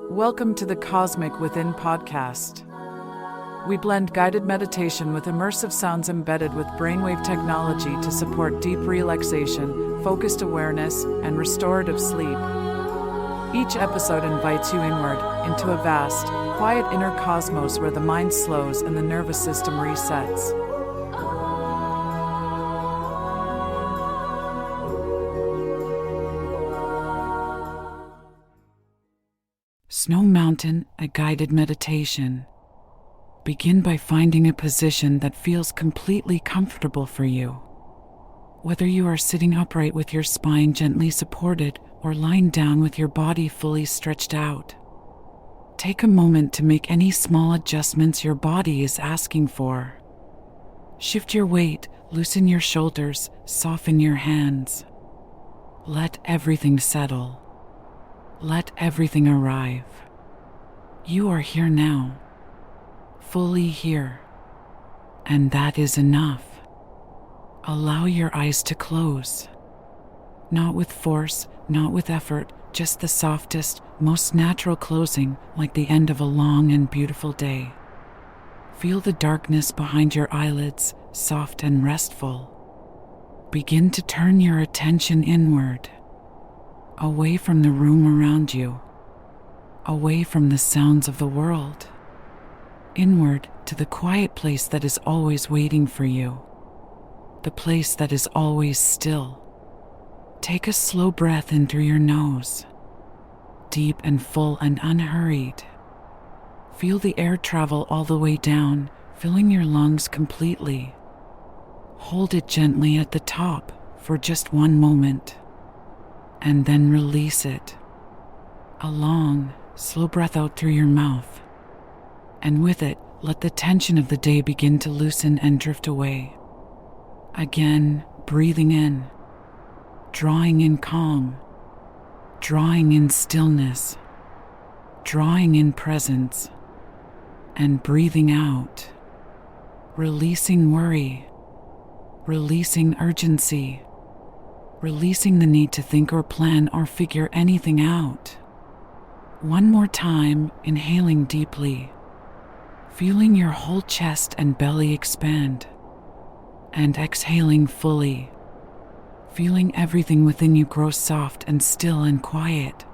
Welcome to the Cosmic Within podcast. We blend guided meditation with immersive sounds embedded with brainwave technology to support deep relaxation, focused awareness, and restorative sleep. Each episode invites you inward, into a vast, quiet inner cosmos where the mind slows and the nervous system resets. Snow Mountain, a guided meditation. Begin by finding a position that feels completely comfortable for you. Whether you are sitting upright with your spine gently supported or lying down with your body fully stretched out. Take a moment to make any small adjustments your body is asking for. Shift your weight, loosen your shoulders, soften your hands. Let everything settle. Let everything arrive. You are here now, fully here, and that is enough. Allow your eyes to close. Not with force, not with effort, just the softest, most natural closing, like the end of a long and beautiful day. Feel the darkness behind your eyelids, soft and restful. Begin to turn your attention inward. Away from the room around you, away from the sounds of the world, inward to the quiet place that is always waiting for you, the place that is always still. Take a slow breath in through your nose, deep and full and unhurried. Feel the air travel all the way down, filling your lungs completely. Hold it gently at the top for just one moment. And then release it. A long, slow breath out through your mouth. And with it, let the tension of the day begin to loosen and drift away. Again, breathing in, drawing in calm, drawing in stillness, drawing in presence, and breathing out, releasing worry, releasing urgency, releasing the need to think or plan or figure anything out. One more time, inhaling deeply, feeling your whole chest and belly expand, and exhaling fully, feeling everything within you grow soft and still and quiet.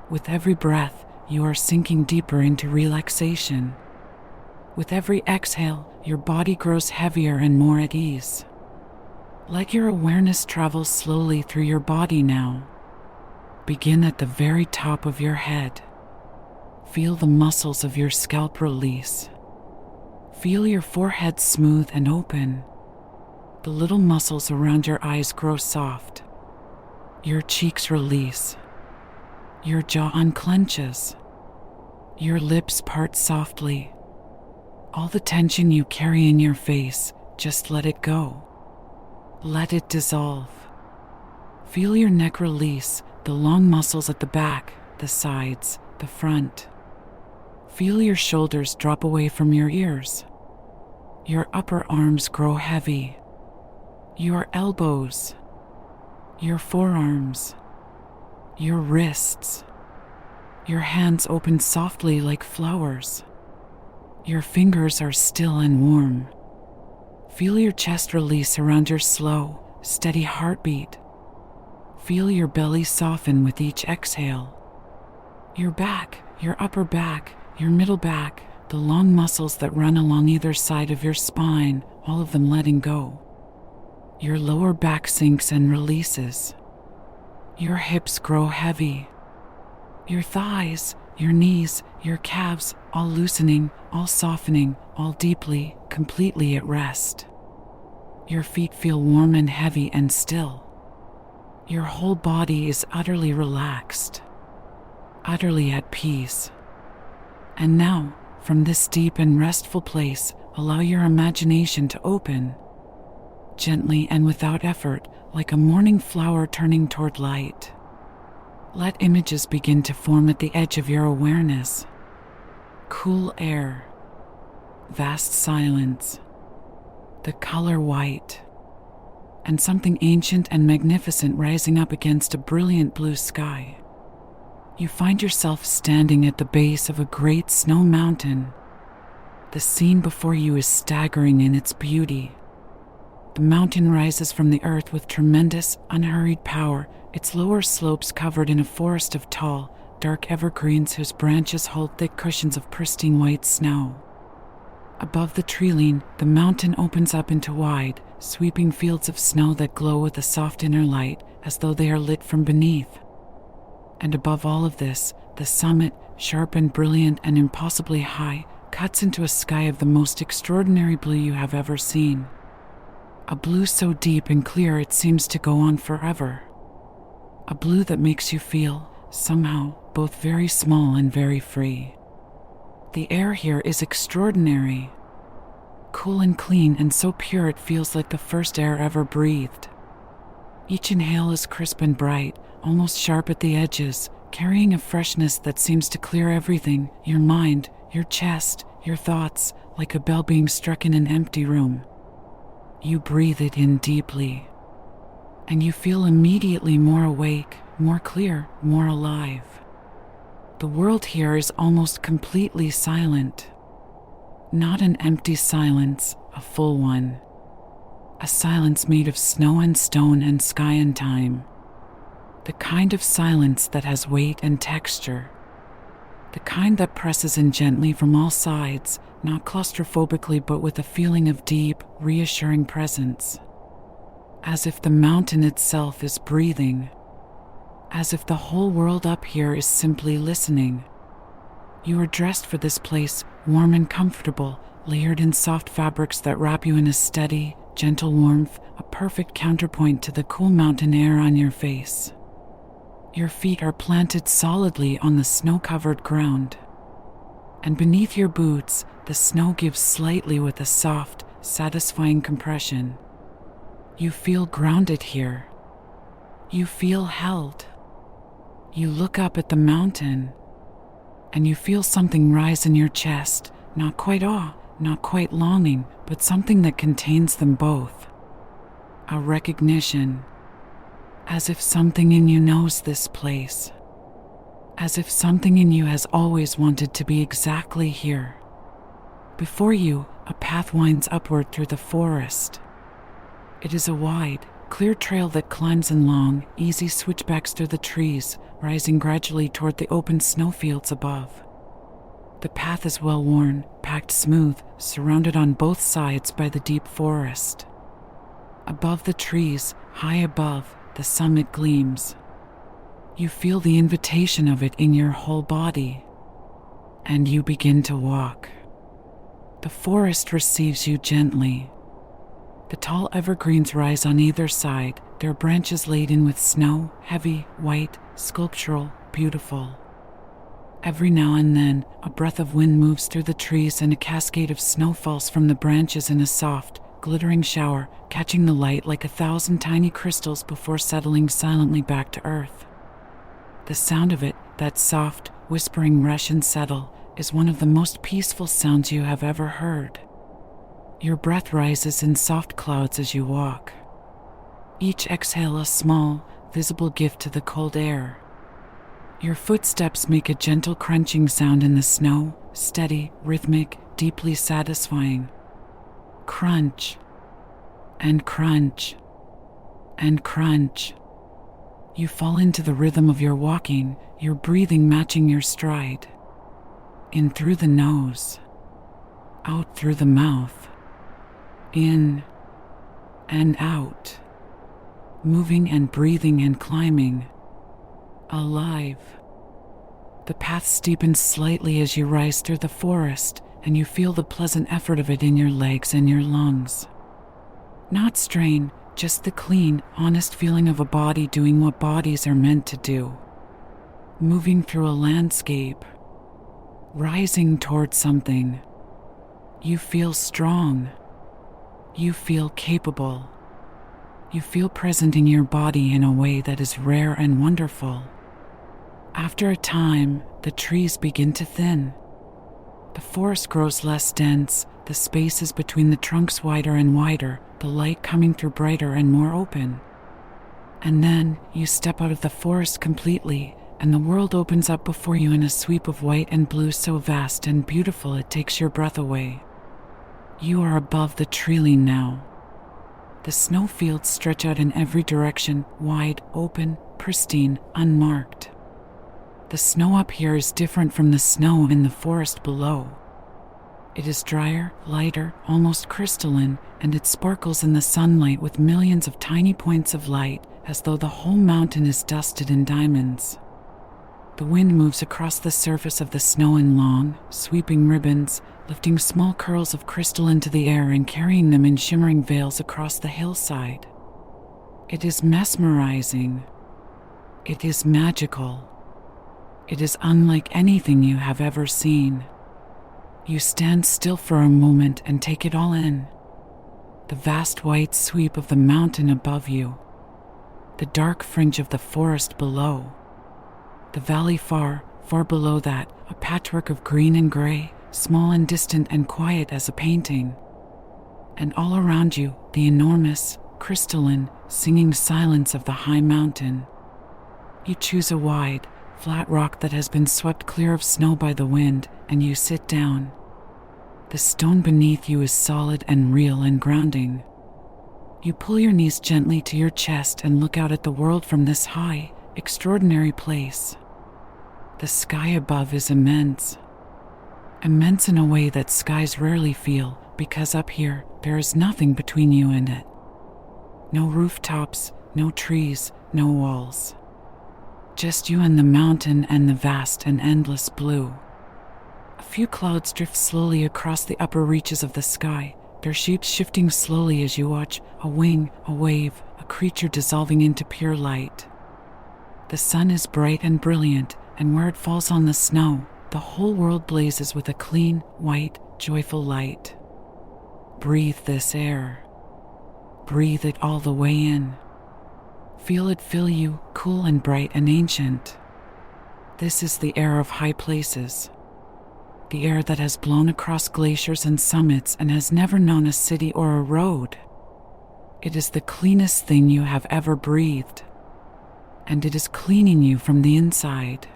With every breath, you are sinking deeper into relaxation. With every exhale, your body grows heavier and more at ease. Let your awareness travel slowly through your body now. Begin at the very top of your head. Feel the muscles of your scalp release. Feel your forehead smooth and open. The little muscles around your eyes grow soft. Your cheeks release. Your jaw unclenches. Your lips part softly. All the tension you carry in your face, just let it go. Let it dissolve. Feel your neck release, the long muscles at the back, the sides, the front. Feel your shoulders drop away from your ears. Your upper arms grow heavy. Your elbows. Your forearms. Your wrists. Your hands open softly like flowers. Your fingers are still and warm. Feel your chest release around your slow, steady heartbeat. Feel your belly soften with each exhale. Your back, your upper back, your middle back, the long muscles that run along either side of your spine, all of them letting go. Your lower back sinks and releases. Your hips grow heavy. Your thighs, your knees, your calves, all loosening, all softening, all deeply, completely at rest. Your feet feel warm and heavy and still. Your whole body is utterly relaxed, utterly at peace. And now, from this deep and restful place, allow your imagination to open, gently and without effort, like a morning flower turning toward light. Let images begin to form at the edge of your awareness. Cool air, vast silence, the color white, and something ancient and magnificent rising up against a brilliant blue sky. You find yourself standing at the base of a great snow mountain. The scene before you is staggering in its beauty. The mountain rises from the earth with tremendous, unhurried power, its lower slopes covered in a forest of tall, dark evergreens whose branches hold thick cushions of pristine white snow. Above the treeline, the mountain opens up into wide, sweeping fields of snow that glow with a soft inner light, as though they are lit from beneath. And above all of this, the summit, sharp and brilliant and impossibly high, cuts into a sky of the most extraordinary blue you have ever seen. A blue so deep and clear it seems to go on forever. A blue that makes you feel, somehow, both very small and very free. The air here is extraordinary. Cool and clean and so pure it feels like the first air ever breathed. Each inhale is crisp and bright, almost sharp at the edges, carrying a freshness that seems to clear everything, your mind, your chest, your thoughts, like a bell being struck in an empty room. You breathe it in deeply, and you feel immediately more awake, more clear, more alive. The world here is almost completely silent. Not an empty silence, a full one. A silence made of snow and stone and sky and time. The kind of silence that has weight and texture. The kind that presses in gently from all sides, not claustrophobically but with a feeling of deep, reassuring presence. As if the mountain itself is breathing. As if the whole world up here is simply listening. You are dressed for this place, warm and comfortable, layered in soft fabrics that wrap you in a steady, gentle warmth, a perfect counterpoint to the cool mountain air on your face. Your feet are planted solidly on the snow-covered ground. And beneath your boots, the snow gives slightly with a soft, satisfying compression. You feel grounded here. You feel held. You look up at the mountain, and you feel something rise in your chest, not quite awe, not quite longing, but something that contains them both. A recognition. As if something in you knows this place. As if something in you has always wanted to be exactly here. Before you, a path winds upward through the forest. It is a wide, clear trail that climbs in long, easy switchbacks through the trees, rising gradually toward the open snowfields above. The path is well worn, packed smooth, surrounded on both sides by the deep forest. Above the trees, high above, the summit gleams. You feel the invitation of it in your whole body, and you begin to walk. The forest receives you gently. The tall evergreens rise on either side, their branches laden with snow, heavy, white, sculptural, beautiful. Every now and then, a breath of wind moves through the trees and a cascade of snow falls from the branches in a soft, glittering shower, catching the light like 1,000 tiny crystals before settling silently back to earth. The sound of it, that soft, whispering rush and settle, is one of the most peaceful sounds you have ever heard. Your breath rises in soft clouds as you walk. Each exhale a small, visible gift to the cold air. Your footsteps make a gentle crunching sound in the snow, steady, rhythmic, deeply satisfying. Crunch. And crunch. And crunch. You fall into the rhythm of your walking, your breathing matching your stride. In through the nose. Out through the mouth. In and out. Moving and breathing and climbing. Alive. The path steepens slightly as you rise through the forest, and you feel the pleasant effort of it in your legs and your lungs. Not strain, just the clean, honest feeling of a body doing what bodies are meant to do. Moving through a landscape. Rising toward something. You feel strong. You feel capable. You feel present in your body in a way that is rare and wonderful. After a time, the trees begin to thin. The forest grows less dense, the spaces between the trunks wider and wider, the light coming through brighter and more open. And then, you step out of the forest completely, and the world opens up before you in a sweep of white and blue so vast and beautiful it takes your breath away. You are above the treeline now. The snowfields stretch out in every direction, wide, open, pristine, unmarked. The snow up here is different from the snow in the forest below. It is drier, lighter, almost crystalline, and it sparkles in the sunlight with millions of tiny points of light, as though the whole mountain is dusted in diamonds. The wind moves across the surface of the snow in long, sweeping ribbons, lifting small curls of crystal into the air and carrying them in shimmering veils across the hillside. It is mesmerizing. It is magical. It is unlike anything you have ever seen. You stand still for a moment and take it all in. The vast white sweep of the mountain above you. The dark fringe of the forest below. The valley far, far below that, a patchwork of green and gray, small and distant and quiet as a painting. And all around you, the enormous, crystalline, singing silence of the high mountain. You choose a wide, flat rock that has been swept clear of snow by the wind, and you sit down. The stone beneath you is solid and real and grounding. You pull your knees gently to your chest and look out at the world from this high, extraordinary place. The sky above is immense. Immense in a way that skies rarely feel, because up here, there is nothing between you and it. No rooftops, no trees, no walls. Just you and the mountain and the vast and endless blue. A few clouds drift slowly across the upper reaches of the sky, their shapes shifting slowly as you watch, a wing, a wave, a creature dissolving into pure light. The sun is bright and brilliant, and where it falls on the snow, the whole world blazes with a clean, white, joyful light. Breathe this air. Breathe it all the way in. Feel it fill you, cool and bright and ancient. This is the air of high places. The air that has blown across glaciers and summits and has never known a city or a road. It is the cleanest thing you have ever breathed. And it is cleaning you from the inside.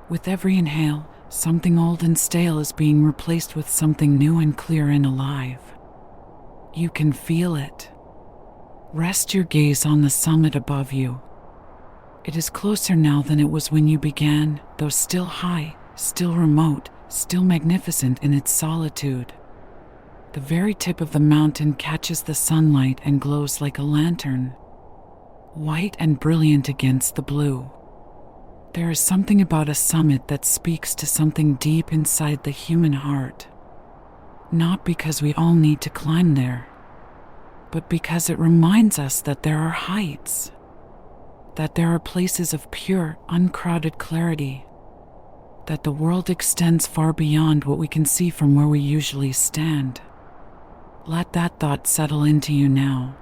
With every inhale, something old and stale is being replaced with something new and clear and alive. You can feel it. Rest your gaze on the summit above you. It is closer now than it was when you began, though still high, still remote, still magnificent in its solitude. The very tip of the mountain catches the sunlight and glows like a lantern, white and brilliant against the blue. There is something about a summit that speaks to something deep inside the human heart. Not because we all need to climb there, but because it reminds us that there are heights, that there are places of pure, uncrowded clarity, that the world extends far beyond what we can see from where we usually stand. Let that thought settle into you now.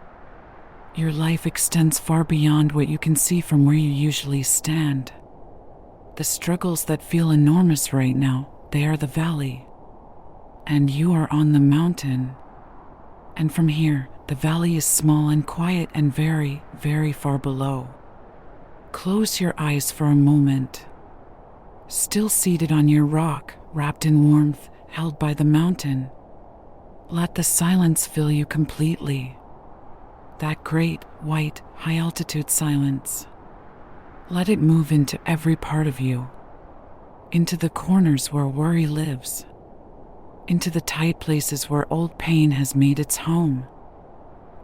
Your life extends far beyond what you can see from where you usually stand. The struggles that feel enormous right now, they are the valley. And you are on the mountain. And from here, the valley is small and quiet and very, very far below. Close your eyes for a moment. Still seated on your rock, wrapped in warmth, held by the mountain. Let the silence fill you completely. That great, white, high-altitude silence. Let it move into every part of you. Into the corners where worry lives. Into the tight places where old pain has made its home.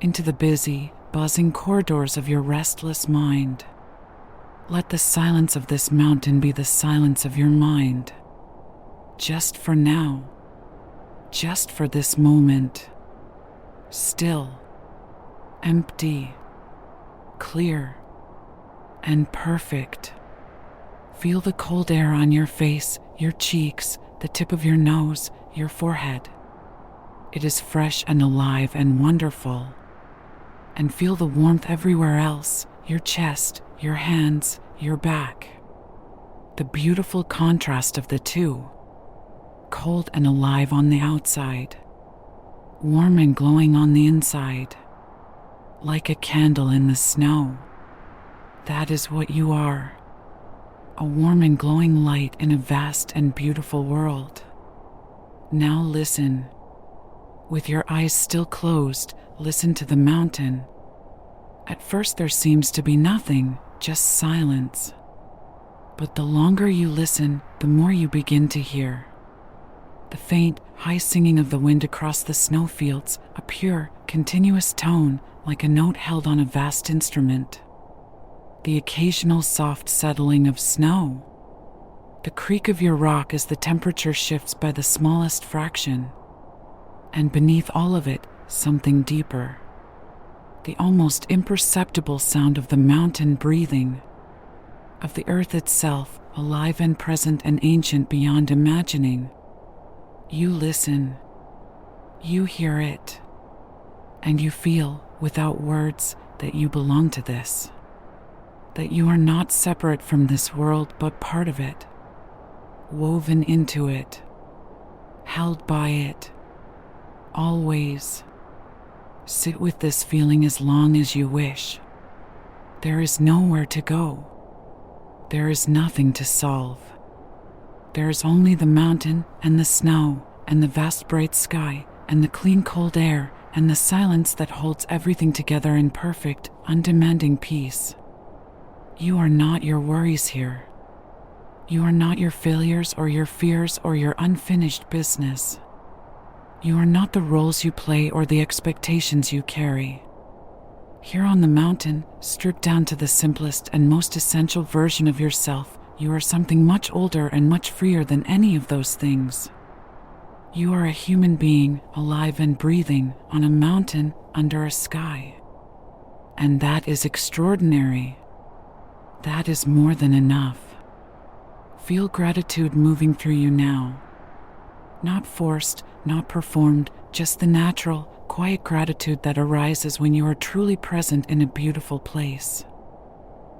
Into the busy, buzzing corridors of your restless mind. Let the silence of this mountain be the silence of your mind. Just for now. Just for this moment. Still. Empty. Clear. And perfect. Feel the cold air on your face, your cheeks, the tip of your nose, your forehead. It is fresh and alive and wonderful. And feel the warmth everywhere else, your chest, your hands, your back. The beautiful contrast of the two. Cold and alive on the outside. Warm and glowing on the inside. Like a candle in the snow. That is what you are. a warm and glowing light in a vast and beautiful world. Now listen. With your eyes still closed, listen to the mountain. At first there seems to be nothing, just silence. But the longer you listen, the more you begin to hear. The faint, high singing of the wind across the snowfields, a pure, continuous tone, like a note held on a vast instrument. The occasional soft settling of snow. The creak of your rock as the temperature shifts by the smallest fraction. And beneath all of it, something deeper. The almost imperceptible sound of the mountain breathing. Of the earth itself, alive and present and ancient beyond imagining. You listen. You hear it. And you feel, without words, that you belong to this. That you are not separate from this world but part of it. Woven into it. Held by it. Always. Sit with this feeling as long as you wish. There is nowhere to go. There is nothing to solve. There is only the mountain and the snow and the vast bright sky and the clean cold air and the silence that holds everything together in perfect, undemanding peace. You are not your worries here. You are not your failures or your fears or your unfinished business. You are not the roles you play or the expectations you carry. Here on the mountain, stripped down to the simplest and most essential version of yourself, you are something much older and much freer than any of those things. You are a human being, alive and breathing, on a mountain, under a sky. And that is extraordinary. That is more than enough. Feel gratitude moving through you now. Not forced, not performed, just the natural, quiet gratitude that arises when you are truly present in a beautiful place.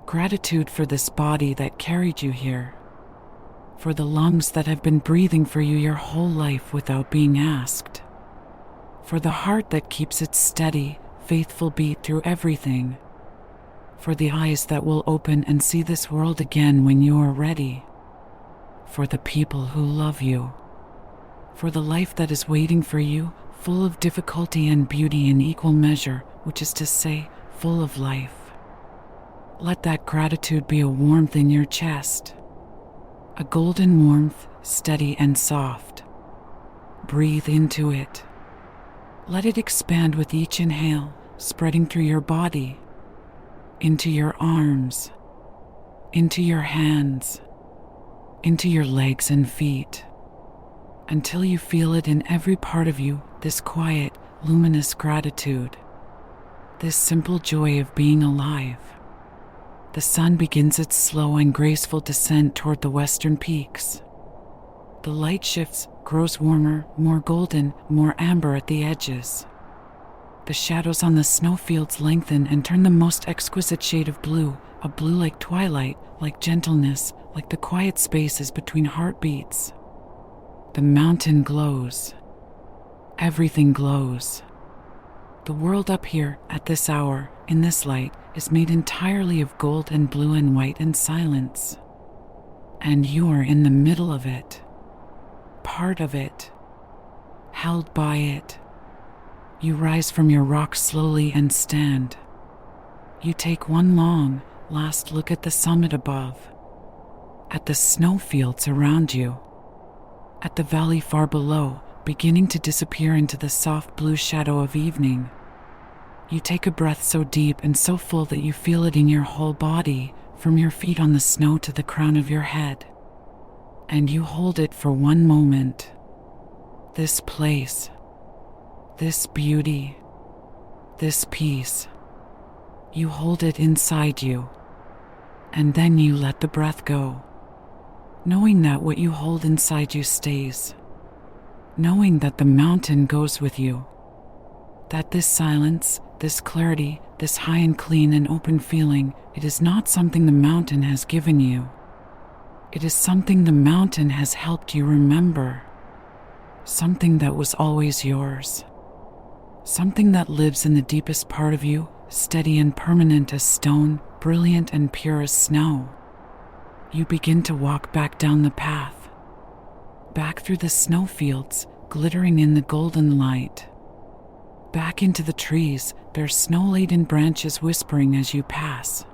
Gratitude for this body that carried you here. For the lungs that have been breathing for you your whole life without being asked. For the heart that keeps its steady, faithful beat through everything. For the eyes that will open and see this world again when you are ready. For the people who love you. For the life that is waiting for you, full of difficulty and beauty in equal measure, which is to say, full of life. Let that gratitude be a warmth in your chest. A golden warmth, steady and soft. Breathe into it. Let it expand with each inhale, spreading through your body, into your arms, into your hands, into your legs and feet, until you feel it in every part of you, this quiet, luminous gratitude, this simple joy of being alive. The sun begins its slow and graceful descent toward the western peaks. The light shifts, grows warmer, more golden, more amber at the edges. The shadows on the snowfields lengthen and turn the most exquisite shade of blue, a blue like twilight, like gentleness, like the quiet spaces between heartbeats. The mountain glows. Everything glows. The world up here, at this hour, in this light, is made entirely of gold and blue and white and silence. And you are in the middle of it. Part of it. Held by it. You rise from your rock slowly and stand. You take one long, last look at the summit above. At the snowfields around you. At the valley far below, beginning to disappear into the soft blue shadow of evening. You take a breath so deep and so full that you feel it in your whole body, from your feet on the snow to the crown of your head. And you hold it for one moment. This place. This beauty. This peace. You hold it inside you. And then you let the breath go. Knowing that what you hold inside you stays. Knowing that the mountain goes with you. That this silence, this clarity, this high and clean and open feeling, it is not something the mountain has given you. It is something the mountain has helped you remember. Something that was always yours. Something that lives in the deepest part of you, steady and permanent as stone, brilliant and pure as snow. you begin to walk back down the path, back through the snowfields glittering in the golden light, back into the trees, their snow-laden branches whispering as you pass,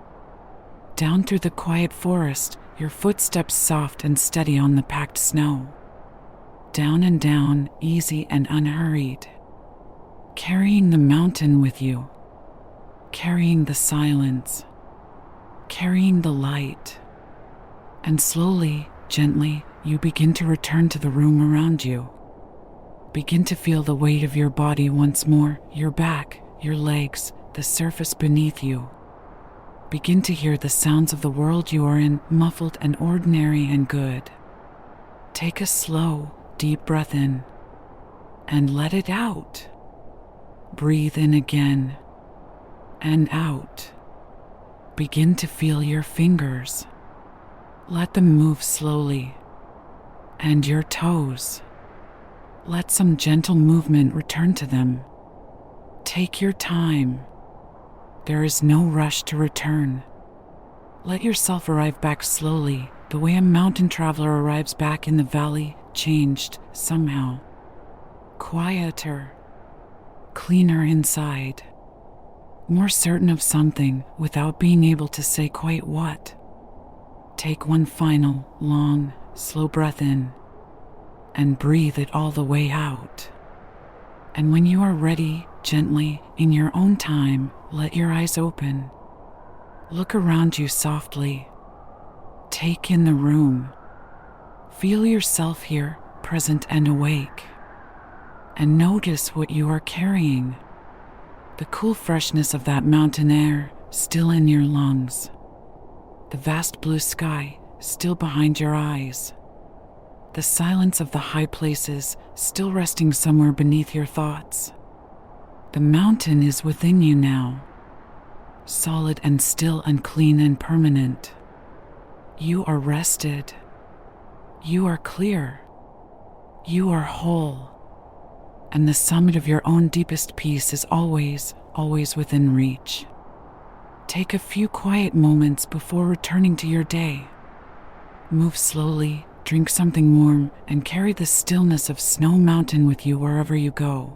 down through the quiet forest, your footsteps soft and steady on the packed snow, down and down, easy and unhurried, carrying the mountain with you, carrying the silence, carrying the light. And slowly, gently, you begin to return to the room around you. Begin to feel the weight of your body once more, your back, your legs, the surface beneath you. Begin to hear the sounds of the world you are in, muffled and ordinary and good. Take a slow, deep breath in and let it out. Breathe in again and out. Begin to feel your fingers. Let them move slowly. And your toes. Let some gentle movement return to them. Take your time. There is no rush to return. Let yourself arrive back slowly, the way a mountain traveler arrives back in the valley, changed somehow. Quieter, cleaner inside, more certain of something without being able to say quite what. Take one final, long, slow breath in and breathe it all the way out. And when you are ready, gently, in your own time, let your eyes open. Look around you softly. Take in the room. Feel yourself here, present and awake. And notice what you are carrying. The cool freshness of that mountain air still in your lungs. The vast blue sky still behind your eyes. The silence of the high places still resting somewhere beneath your thoughts. The mountain is within you now, solid and still and clean and permanent. You are rested. You are clear. You are whole. And the summit of your own deepest peace is always, always within reach. Take a few quiet moments before returning to your day. Move slowly, drink something warm, and carry the stillness of Snow Mountain with you wherever you go.